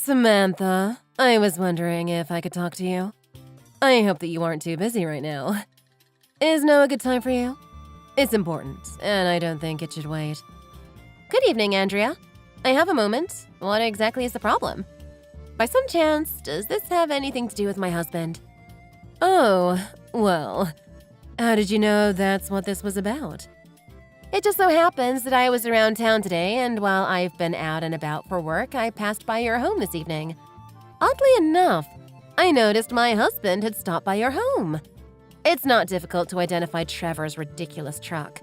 Samantha, I was wondering if I could talk to you. I hope that you aren't too busy right now. Is now a good time for you? It's important, and I don't think it should wait. Good evening, Andrea. I have a moment. What exactly is the problem? By some chance, does this have anything to do with my husband? Oh, well, how did you know that's what this was about? It just so happens that I was around town today, and while I've been out and about for work, I passed by your home this evening. Oddly enough, I noticed my husband had stopped by your home. It's not difficult to identify Trevor's ridiculous truck.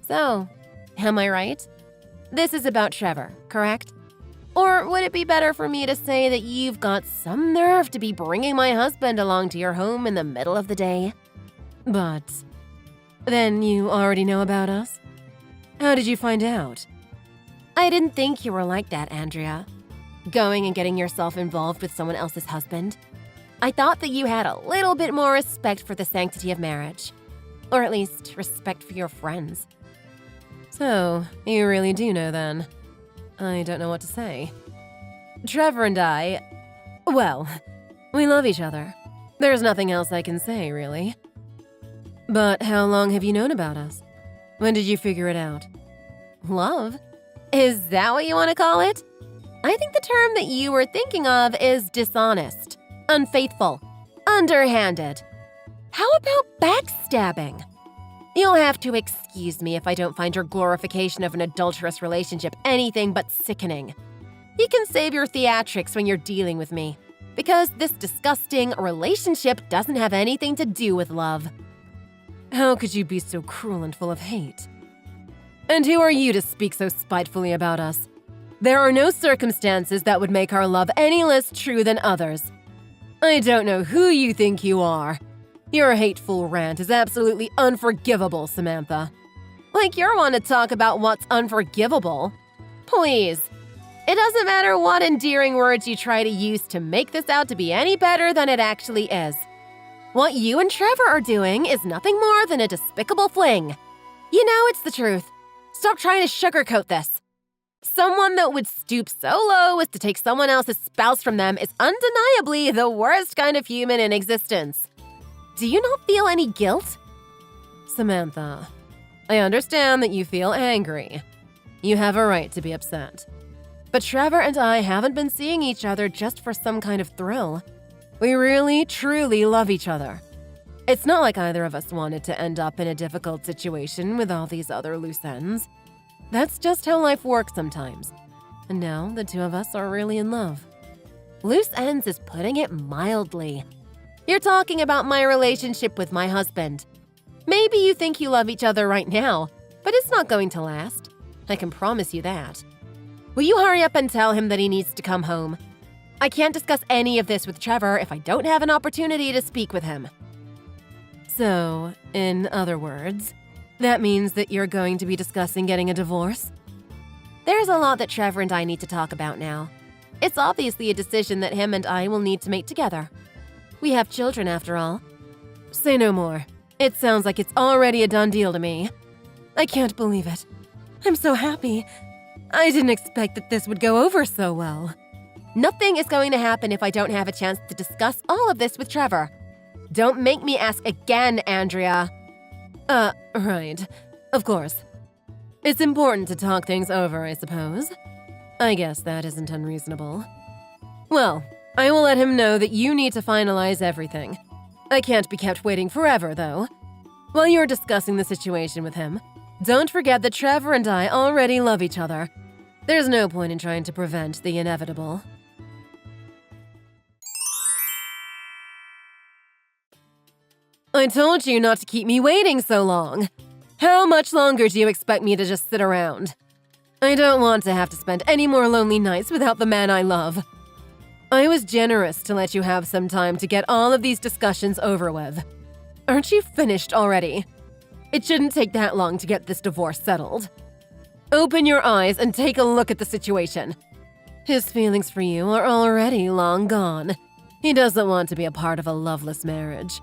So, am I right? This is about Trevor, correct? Or would it be better for me to say that you've got some nerve to be bringing my husband along to your home in the middle of the day? But then you already know about us? How did you find out? I didn't think you were like that, Andrea. Going and getting yourself involved with someone else's husband. I thought that you had a little bit more respect for the sanctity of marriage. Or at least respect for your friends. So, you really do know then. I don't know what to say. Trevor and I, well, we love each other. There's nothing else I can say, really. But how long have you known about us? When did you figure it out? Love? Is that what you want to call it? I think the term that you were thinking of is dishonest, unfaithful, underhanded. How about backstabbing? You'll have to excuse me if I don't find your glorification of an adulterous relationship anything but sickening. You can save your theatrics when you're dealing with me, because this disgusting relationship doesn't have anything to do with love. How could you be so cruel and full of hate? And who are you to speak so spitefully about us? There are no circumstances that would make our love any less true than others. I don't know who you think you are. Your hateful rant is absolutely unforgivable, Samantha. Like you're one to talk about what's unforgivable. Please. It doesn't matter what endearing words you try to use to make this out to be any better than it actually is. What you and Trevor are doing is nothing more than a despicable fling. You know it's the truth. Stop trying to sugarcoat this. Someone that would stoop so low as to take someone else's spouse from them is undeniably the worst kind of human in existence. Do you not feel any guilt? Samantha, I understand that you feel angry. You have a right to be upset. But Trevor and I haven't been seeing each other just for some kind of thrill. We really, truly love each other. It's not like either of us wanted to end up in a difficult situation with all these other loose ends. That's just how life works sometimes. And now the two of us are really in love. Loose ends is putting it mildly. You're talking about my relationship with my husband. Maybe you think you love each other right now, but it's not going to last. I can promise you that. Will you hurry up and tell him that he needs to come home? I can't discuss any of this with Trevor if I don't have an opportunity to speak with him. So, in other words, that means that you're going to be discussing getting a divorce? There's a lot that Trevor and I need to talk about now. It's obviously a decision that him and I will need to make together. We have children, after all. Say no more. It sounds like it's already a done deal to me. I can't believe it. I'm so happy. I didn't expect that this would go over so well. Nothing is going to happen if I don't have a chance to discuss all of this with Trevor. Don't make me ask again, Andrea. Right. Of course. It's important to talk things over, I suppose. I guess that isn't unreasonable. Well, I will let him know that you need to finalize everything. I can't be kept waiting forever, though. While you're discussing the situation with him, don't forget that Trevor and I already love each other. There's no point in trying to prevent the inevitable. I told you not to keep me waiting so long. How much longer do you expect me to just sit around? I don't want to have to spend any more lonely nights without the man I love. I was generous to let you have some time to get all of these discussions over with. Aren't you finished already? It shouldn't take that long to get this divorce settled. Open your eyes and take a look at the situation. His feelings for you are already long gone. He doesn't want to be a part of a loveless marriage.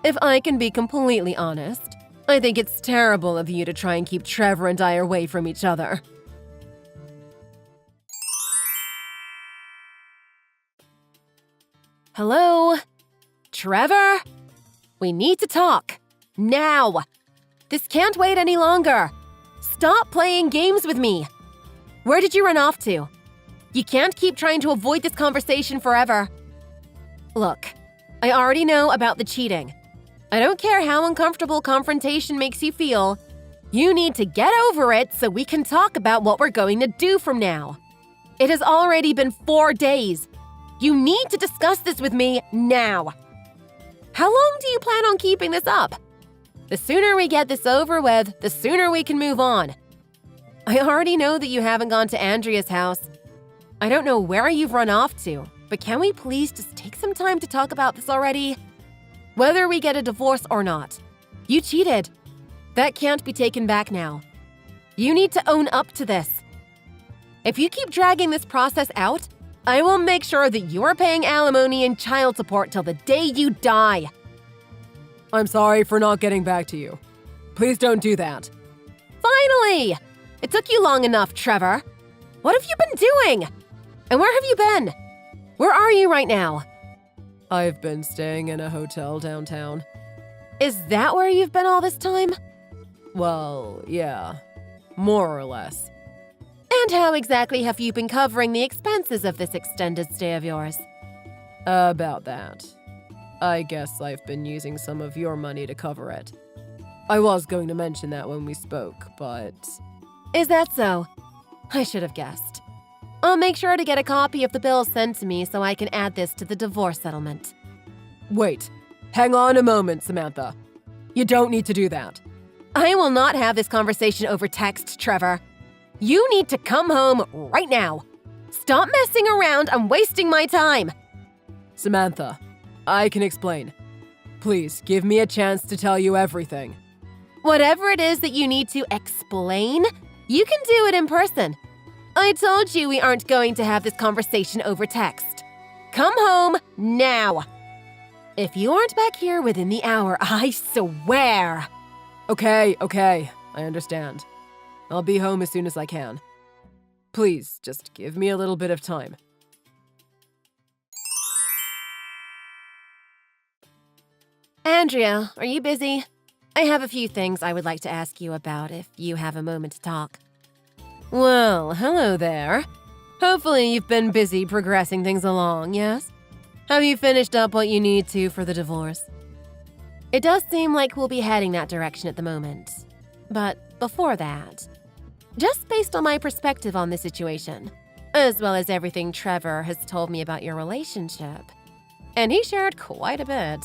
If I can be completely honest, I think it's terrible of you to try and keep Trevor and I away from each other. Hello? Trevor? We need to talk. Now! This can't wait any longer. Stop playing games with me. Where did you run off to? You can't keep trying to avoid this conversation forever. Look, I already know about the cheating. I don't care how uncomfortable confrontation makes you feel. You need to get over it so we can talk about what we're going to do from now. It has already been 4 days. You need to discuss this with me now. How long do you plan on keeping this up? The sooner we get this over with, the sooner we can move on. I already know that you haven't gone to Andrea's house. I don't know where you've run off to, but can we please just take some time to talk about this already? Whether we get a divorce or not, you cheated. That can't be taken back now. You need to own up to this. If you keep dragging this process out, I will make sure that you're paying alimony and child support till the day you die. I'm sorry for not getting back to you. Please don't do that. Finally! It took you long enough, Trevor. What have you been doing? And where have you been? Where are you right now? I've been staying in a hotel downtown. Is that where you've been all this time? Well, yeah. More or less. And how exactly have you been covering the expenses of this extended stay of yours? About that. I guess I've been using some of your money to cover it. I was going to mention that when we spoke, but... Is that so? I should have guessed. I'll make sure to get a copy of the bill sent to me so I can add this to the divorce settlement. Wait. Hang on a moment, Samantha. You don't need to do that. I will not have this conversation over text, Trevor. You need to come home right now. Stop messing around and wasting my time. Samantha, I can explain. Please, give me a chance to tell you everything. Whatever it is that you need to explain, you can do it in person. I told you we aren't going to have this conversation over text. Come home now. If you aren't back here within the hour, I swear. Okay, I understand. I'll be home as soon as I can. Please, just give me a little bit of time. Andrea, are you busy? I have a few things I would like to ask you about if you have a moment to talk. Well, hello there. Hopefully you've been busy progressing things along, yes? Have you finished up what you need to for the divorce? It does seem like we'll be heading that direction at the moment. But before that, just based on my perspective on the situation, as well as everything Trevor has told me about your relationship, and he shared quite a bit,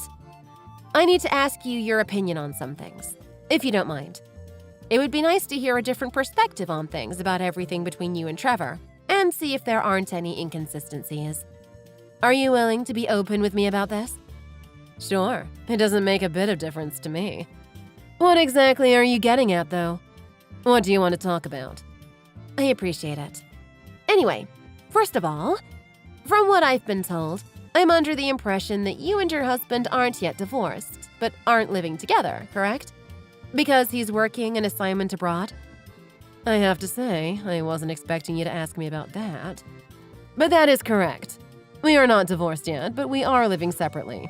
I need to ask you your opinion on some things, if you don't mind. It would be nice to hear a different perspective on things about everything between you and Trevor, and see if there aren't any inconsistencies. Are you willing to be open with me about this? Sure, it doesn't make a bit of difference to me. What exactly are you getting at, though? What do you want to talk about? I appreciate it. Anyway, first of all, from what I've been told, I'm under the impression that you and your husband aren't yet divorced, but aren't living together, correct? Because he's working an assignment abroad? I have to say, I wasn't expecting you to ask me about that. But that is correct. We are not divorced yet, but we are living separately.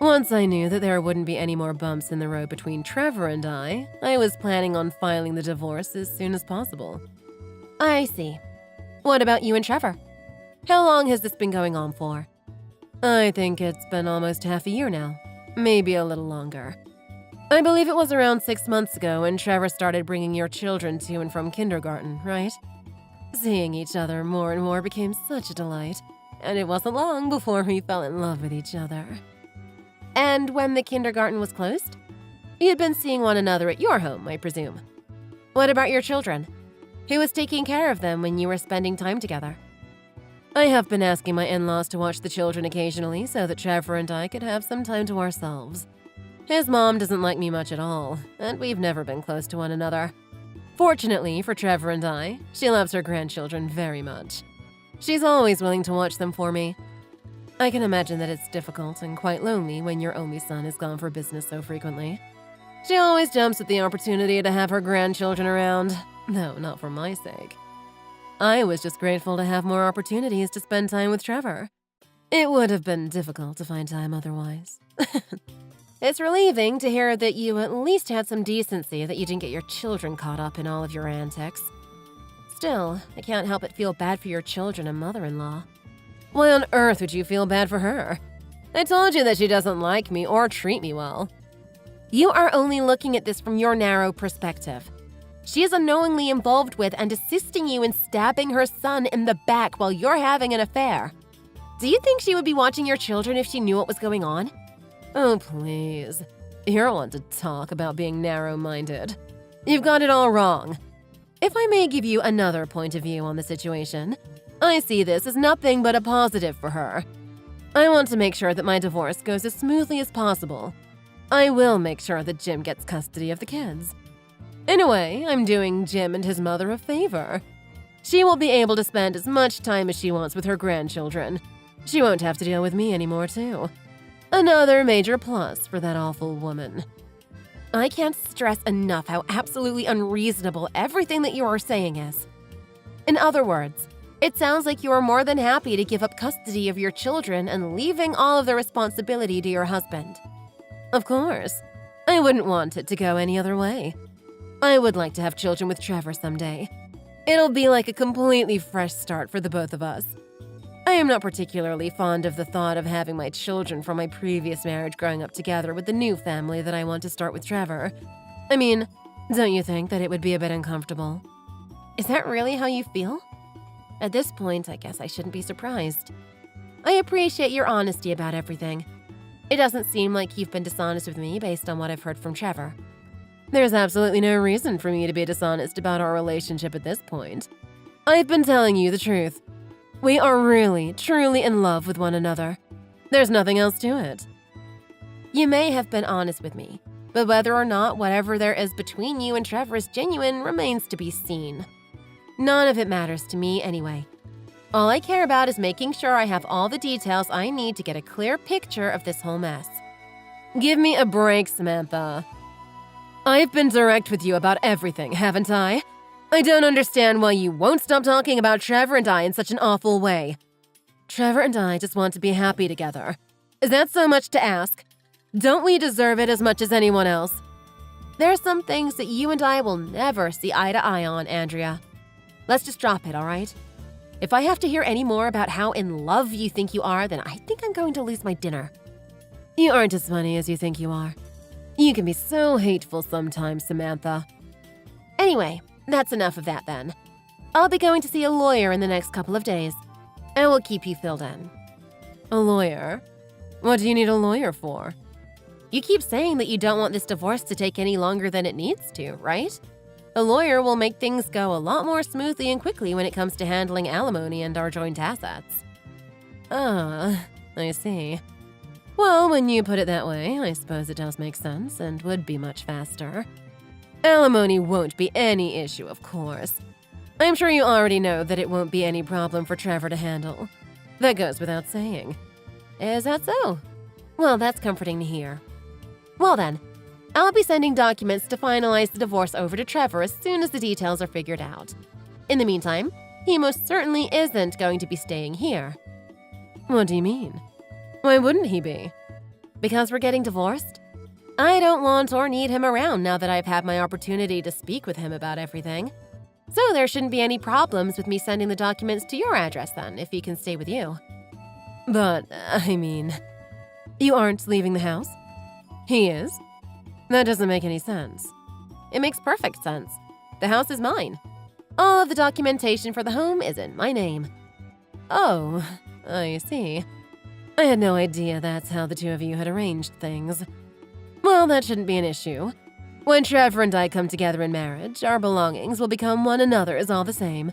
Once I knew that there wouldn't be any more bumps in the road between Trevor and I was planning on filing the divorce as soon as possible. I see. What about you and Trevor? How long has this been going on for? I think it's been almost half a year now. Maybe a little longer. I believe it was around 6 months ago when Trevor started bringing your children to and from kindergarten, right? Seeing each other more and more became such a delight, and it wasn't long before we fell in love with each other. And when the kindergarten was closed? You'd been seeing one another at your home, I presume. What about your children? Who was taking care of them when you were spending time together? I have been asking my in-laws to watch the children occasionally so that Trevor and I could have some time to ourselves. His mom doesn't like me much at all, and we've never been close to one another. Fortunately for Trevor and I, she loves her grandchildren very much. She's always willing to watch them for me. I can imagine that it's difficult and quite lonely when your only son is gone for business so frequently. She always jumps at the opportunity to have her grandchildren around, though not for my sake. I was just grateful to have more opportunities to spend time with Trevor. It would have been difficult to find time otherwise. It's relieving to hear that you at least had some decency, that you didn't get your children caught up in all of your antics. Still, I can't help but feel bad for your children and mother-in-law. Why on earth would you feel bad for her? I told you that she doesn't like me or treat me well. You are only looking at this from your narrow perspective. She is unknowingly involved with and assisting you in stabbing her son in the back while you're having an affair. Do you think she would be watching your children if she knew what was going on? Oh, please. You're one to talk about being narrow-minded. You've got it all wrong. If I may give you another point of view on the situation, I see this as nothing but a positive for her. I want to make sure that my divorce goes as smoothly as possible. I will make sure that Jim gets custody of the kids. In a way, I'm doing Jim and his mother a favor. She will be able to spend as much time as she wants with her grandchildren. She won't have to deal with me anymore, too. Another major plus for that awful woman. I can't stress enough how absolutely unreasonable everything that you are saying is. In other words, it sounds like you are more than happy to give up custody of your children and leaving all of the responsibility to your husband. Of course. I wouldn't want it to go any other way. I would like to have children with Trevor someday. It'll be like a completely fresh start for the both of us. I am not particularly fond of the thought of having my children from my previous marriage growing up together with the new family that I want to start with Trevor. I mean, don't you think that it would be a bit uncomfortable? Is that really how you feel? At this point, I guess I shouldn't be surprised. I appreciate your honesty about everything. It doesn't seem like you've been dishonest with me based on what I've heard from Trevor. There's absolutely no reason for me to be dishonest about our relationship at this point. I've been telling you the truth. We are really, truly in love with one another. There's nothing else to it. You may have been honest with me, but whether or not whatever there is between you and Trevor is genuine remains to be seen. None of it matters to me anyway. All I care about is making sure I have all the details I need to get a clear picture of this whole mess. Give me a break, Samantha. I've been direct with you about everything, haven't I? I don't understand why you won't stop talking about Trevor and I in such an awful way. Trevor and I just want to be happy together. Is that so much to ask? Don't we deserve it as much as anyone else? There are some things that you and I will never see eye to eye on, Andrea. Let's just drop it, all right? If I have to hear any more about how in love you think you are, then I think I'm going to lose my dinner. You aren't as funny as you think you are. You can be so hateful sometimes, Samantha. Anyway, that's enough of that then. I'll be going to see a lawyer in the next couple of days. I will keep you filled in. A lawyer? What do you need a lawyer for? You keep saying that you don't want this divorce to take any longer than it needs to, right? A lawyer will make things go a lot more smoothly and quickly when it comes to handling alimony and our joint assets. Ah, I see. Well, when you put it that way, I suppose it does make sense and would be much faster. Alimony won't be any issue, of course. I'm sure you already know that it won't be any problem for Trevor to handle. That goes without saying. Is that so? Well, that's comforting to hear. Well then, I'll be sending documents to finalize the divorce over to Trevor as soon as the details are figured out. In the meantime, he most certainly isn't going to be staying here. What do you mean? Why wouldn't he be? Because we're getting divorced? I don't want or need him around now that I've had my opportunity to speak with him about everything. So there shouldn't be any problems with me sending the documents to your address then, if he can stay with you. But, I mean, you aren't leaving the house? He is? That doesn't make any sense. It makes perfect sense. The house is mine. All of the documentation for the home is in my name. Oh, I see. I had no idea that's how the two of you had arranged things. Well, that shouldn't be an issue. When Trevor and I come together in marriage, our belongings will become one another's all the same.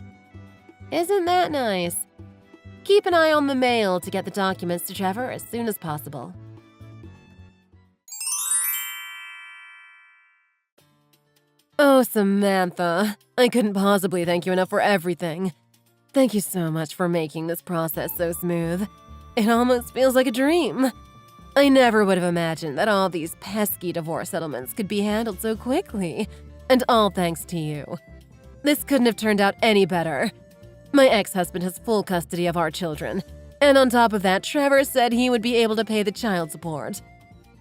Isn't that nice? Keep an eye on the mail to get the documents to Trevor as soon as possible. Oh, Samantha, I couldn't possibly thank you enough for everything. Thank you so much for making this process so smooth. It almost feels like a dream. I never would have imagined that all these pesky divorce settlements could be handled so quickly, and all thanks to you. This couldn't have turned out any better. My ex-husband has full custody of our children, And on top of that, Trevor said he would be able to pay the child support.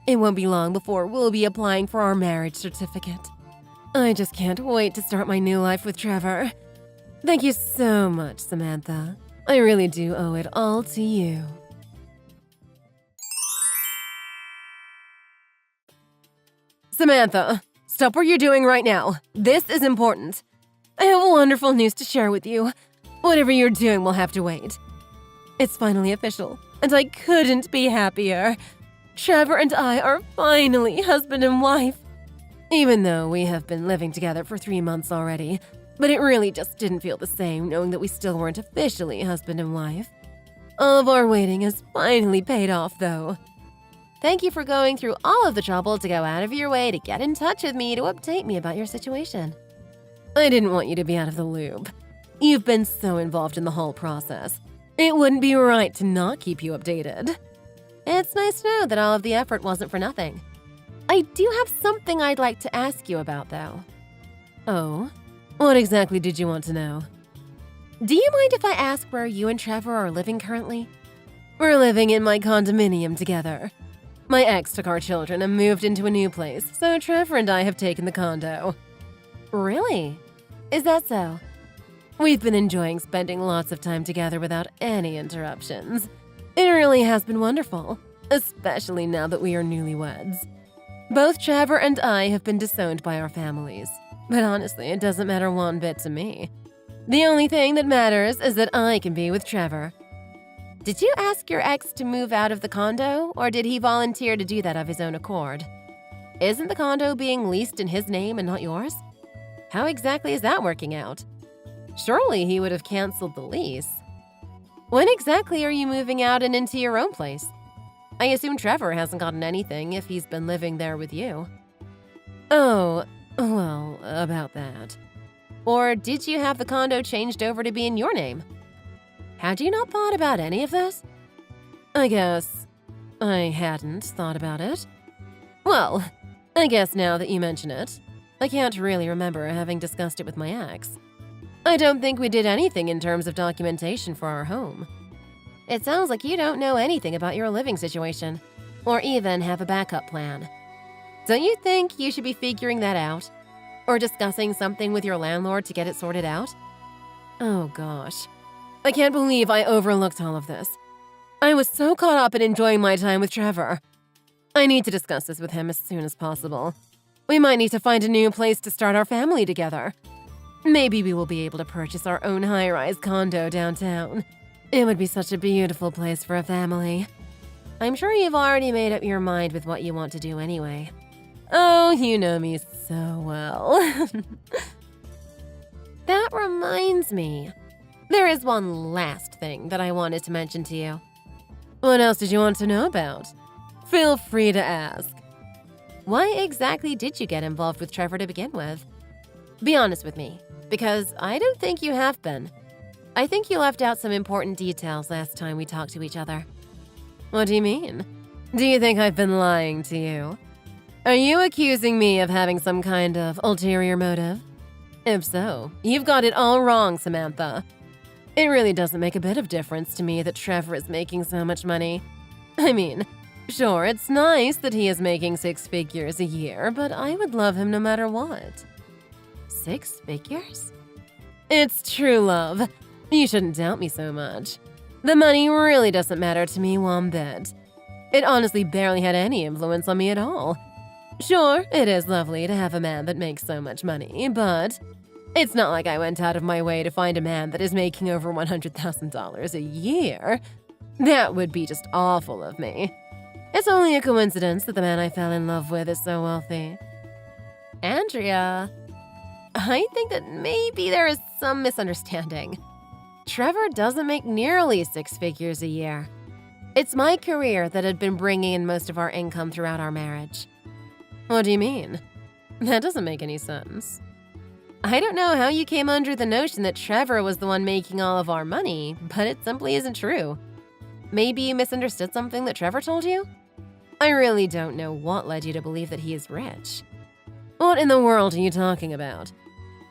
It won't be long before we'll be applying for our marriage certificate. I just can't wait to start my new life with Trevor. Thank you so much, Samantha. I really do owe it all to you. Samantha, stop what you're doing right now. This is important. I have wonderful news to share with you. Whatever you're doing will have to wait. It's finally official, and I couldn't be happier. Trevor and I are finally husband and wife. Even though we have been living together for 3 months already, but it really just didn't feel the same knowing that we still weren't officially husband and wife. All of our waiting has finally paid off, though. Thank you for going through all of the trouble to go out of your way to get in touch with me to update me about your situation. I didn't want you to be out of the loop. You've been so involved in the whole process. It wouldn't be right to not keep you updated. It's nice to know that all of the effort wasn't for nothing. I do have something I'd like to ask you about, though. Oh? What exactly did you want to know? Do you mind if I ask where you and Trevor are living currently? We're living in my condominium together. My ex took our children and moved into a new place, so Trevor and I have taken the condo. Really? Is that so? We've been enjoying spending lots of time together without any interruptions. It really has been wonderful, especially now that we are newlyweds. Both Trevor and I have been disowned by our families, but honestly, it doesn't matter one bit to me. The only thing that matters is that I can be with Trevor. Did you ask your ex to move out of the condo, or did he volunteer to do that of his own accord? Isn't the condo being leased in his name and not yours? How exactly is that working out? Surely he would have canceled the lease. When exactly are you moving out and into your own place? I assume Trevor hasn't gotten anything if he's been living there with you. Oh, well, about that. Or did you have the condo changed over to be in your name? Had you not thought about any of this? I guess I hadn't thought about it. Well, I guess now that you mention it, I can't really remember having discussed it with my ex. I don't think we did anything in terms of documentation for our home. It sounds like you don't know anything about your living situation, or even have a backup plan. Don't you think you should be figuring that out? Or discussing something with your landlord to get it sorted out? Oh gosh. I can't believe I overlooked all of this. I was so caught up in enjoying my time with Trevor. I need to discuss this with him as soon as possible. We might need to find a new place to start our family together. Maybe we will be able to purchase our own high-rise condo downtown. It would be such a beautiful place for a family. I'm sure you've already made up your mind with what you want to do anyway. Oh, you know me so well. That reminds me. There is one last thing that I wanted to mention to you. What else did you want to know about? Feel free to ask. Why exactly did you get involved with Trevor to begin with? Be honest with me, because I don't think you have been. I think you left out some important details last time we talked to each other. What do you mean? Do you think I've been lying to you? Are you accusing me of having some kind of ulterior motive? If so, you've got it all wrong, Samantha. It really doesn't make a bit of difference to me that Trevor is making so much money. I mean, sure, it's nice that he is making 6 figures a year, but I would love him no matter what. 6 figures? It's true love. You shouldn't doubt me so much. The money really doesn't matter to me one bit. It honestly barely had any influence on me at all. Sure, it is lovely to have a man that makes so much money, but it's not like I went out of my way to find a man that is making over $100,000 a year. That would be just awful of me. It's only a coincidence that the man I fell in love with is so wealthy. Andrea, I think that maybe there is some misunderstanding. Trevor doesn't make nearly 6 figures a year. It's my career that had been bringing in most of our income throughout our marriage. What do you mean? That doesn't make any sense. I don't know how you came under the notion that Trevor was the one making all of our money, but it simply isn't true. Maybe you misunderstood something that Trevor told you? I really don't know what led you to believe that he is rich. What in the world are you talking about?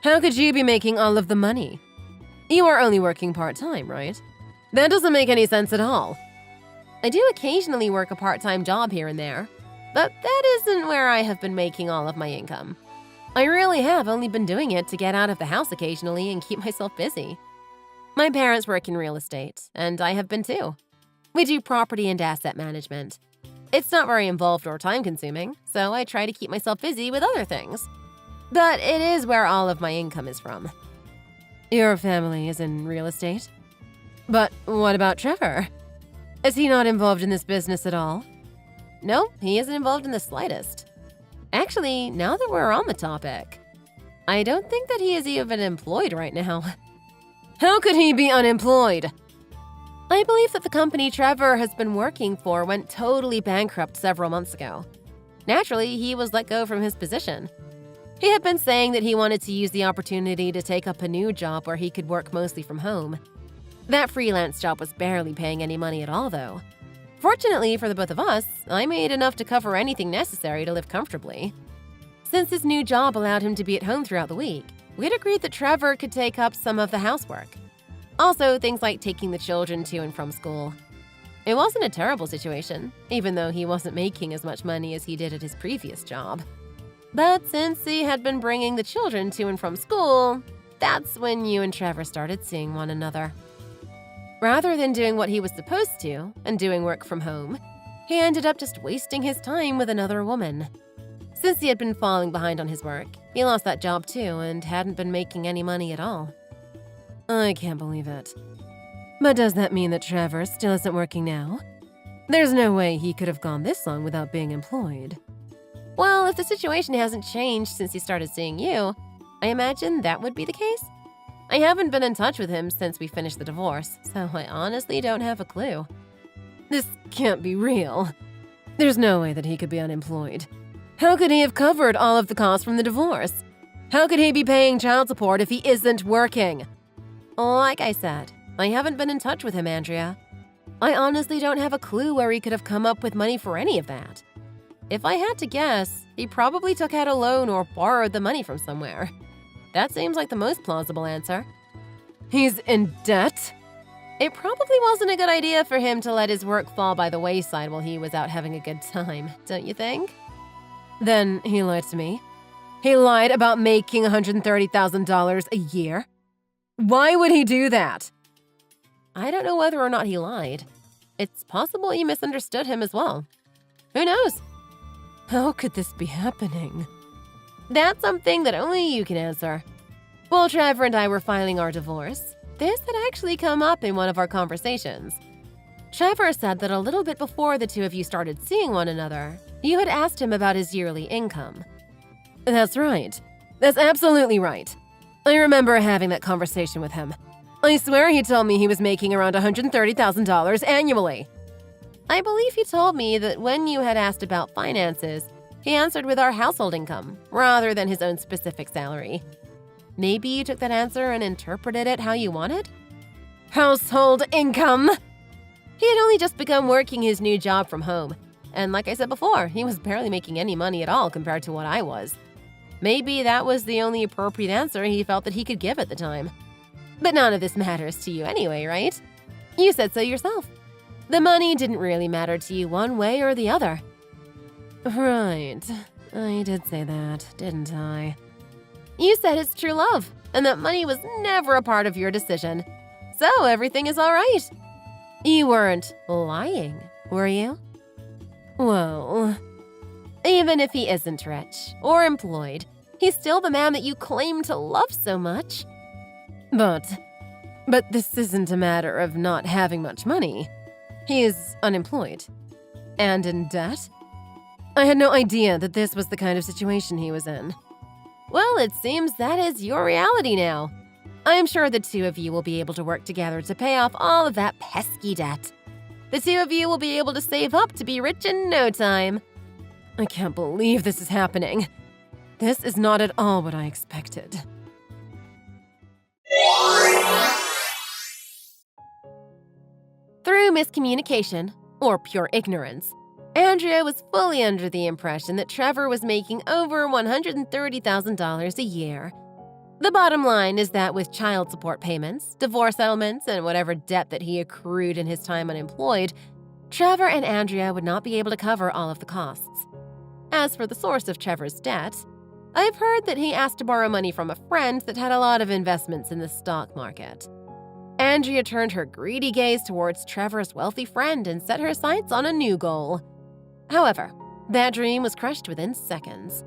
How could you be making all of the money? You are only working part-time, right? That doesn't make any sense at all. I do occasionally work a part-time job here and there, but that isn't where I have been making all of my income. I really have only been doing it to get out of the house occasionally and keep myself busy. My parents work in real estate, and I have been too. We do property and asset management. It's not very involved or time-consuming, so I try to keep myself busy with other things. But it is where all of my income is from. Your family is in real estate? But what about Trevor? Is he not involved in this business at all? No, he isn't involved in the slightest. Actually, now that we're on the topic, I don't think that he is even employed right now. How could he be unemployed? I believe that the company Trevor has been working for went totally bankrupt several months ago. Naturally, he was let go from his position. He had been saying that he wanted to use the opportunity to take up a new job where he could work mostly from home. That freelance job was barely paying any money at all, though. Fortunately for the both of us, I made enough to cover anything necessary to live comfortably. Since his new job allowed him to be at home throughout the week, we'd agreed that Trevor could take up some of the housework. Also, things like taking the children to and from school. It wasn't a terrible situation, even though he wasn't making as much money as he did at his previous job. But since he had been bringing the children to and from school, that's when you and Trevor started seeing one another. Rather than doing what he was supposed to and doing work from home, he ended up just wasting his time with another woman. Since he had been falling behind on his work, he lost that job too and hadn't been making any money at all. I can't believe it. But does that mean that Trevor still isn't working now? There's no way he could have gone this long without being employed. Well, if the situation hasn't changed since he started seeing you, I imagine that would be the case. I haven't been in touch with him since we finished the divorce, so I honestly don't have a clue. This can't be real. There's no way that he could be unemployed. How could he have covered all of the costs from the divorce? How could he be paying child support if he isn't working? Like I said, I haven't been in touch with him, Andrea. I honestly don't have a clue where he could have come up with money for any of that. If I had to guess, he probably took out a loan or borrowed the money from somewhere. That seems like the most plausible answer. He's in debt? It probably wasn't a good idea for him to let his work fall by the wayside while he was out having a good time, don't you think? Then he lied to me. He lied about making $130,000 a year. Why would he do that? I don't know whether or not he lied. It's possible you misunderstood him as well. Who knows? How could this be happening? That's something that only you can answer. While Trevor and I were filing our divorce, this had actually come up in one of our conversations. Trevor said that a little bit before the two of you started seeing one another, you had asked him about his yearly income. That's right. That's absolutely right. I remember having that conversation with him. I swear he told me he was making around $130,000 annually. I believe he told me that when you had asked about finances, he answered with our household income, rather than his own specific salary. Maybe you took that answer and interpreted it how you wanted? Household income! He had only just begun working his new job from home, and like I said before, he was barely making any money at all compared to what I was. Maybe that was the only appropriate answer he felt that he could give at the time. But none of this matters to you anyway, right? You said so yourself. The money didn't really matter to you one way or the other. Right. I did say that, didn't I? You said it's true love, and that money was never a part of your decision. So everything is all right. You weren't lying, were you? Well, even if he isn't rich or employed, he's still the man that you claim to love so much. But this isn't a matter of not having much money. He is unemployed. And in debt? I had no idea that this was the kind of situation he was in. Well, it seems that is your reality now. I'm sure the two of you will be able to work together to pay off all of that pesky debt. The two of you will be able to save up to be rich in no time. I can't believe this is happening. This is not at all what I expected. Through miscommunication, or pure ignorance, Andrea was fully under the impression that Trevor was making over $130,000 a year. The bottom line is that with child support payments, divorce settlements, and whatever debt that he accrued in his time unemployed, Trevor and Andrea would not be able to cover all of the costs. As for the source of Trevor's debt, I've heard that he asked to borrow money from a friend that had a lot of investments in the stock market. Andrea turned her greedy gaze towards Trevor's wealthy friend and set her sights on a new goal. However, that dream was crushed within seconds.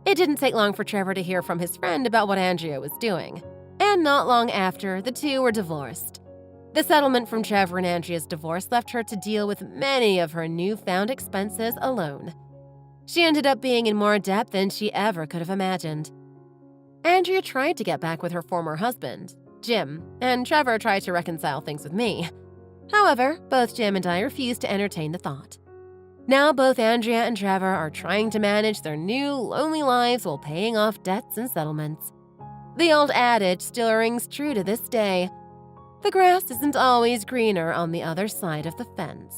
It didn't take long for Trevor to hear from his friend about what Andrea was doing, and not long after, the two were divorced. The settlement from Trevor and Andrea's divorce left her to deal with many of her newfound expenses alone. She ended up being in more debt than she ever could have imagined. Andrea tried to get back with her former husband, Jim, and Trevor tried to reconcile things with me. However, both Jim and I refused to entertain the thought. Now both Andrea and Trevor are trying to manage their new, lonely lives while paying off debts and settlements. The old adage still rings true to this day. The grass isn't always greener on the other side of the fence.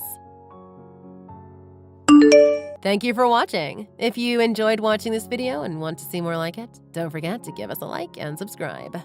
Thank you for watching. If you enjoyed watching this video and want to see more like it, don't forget to give us a like and subscribe.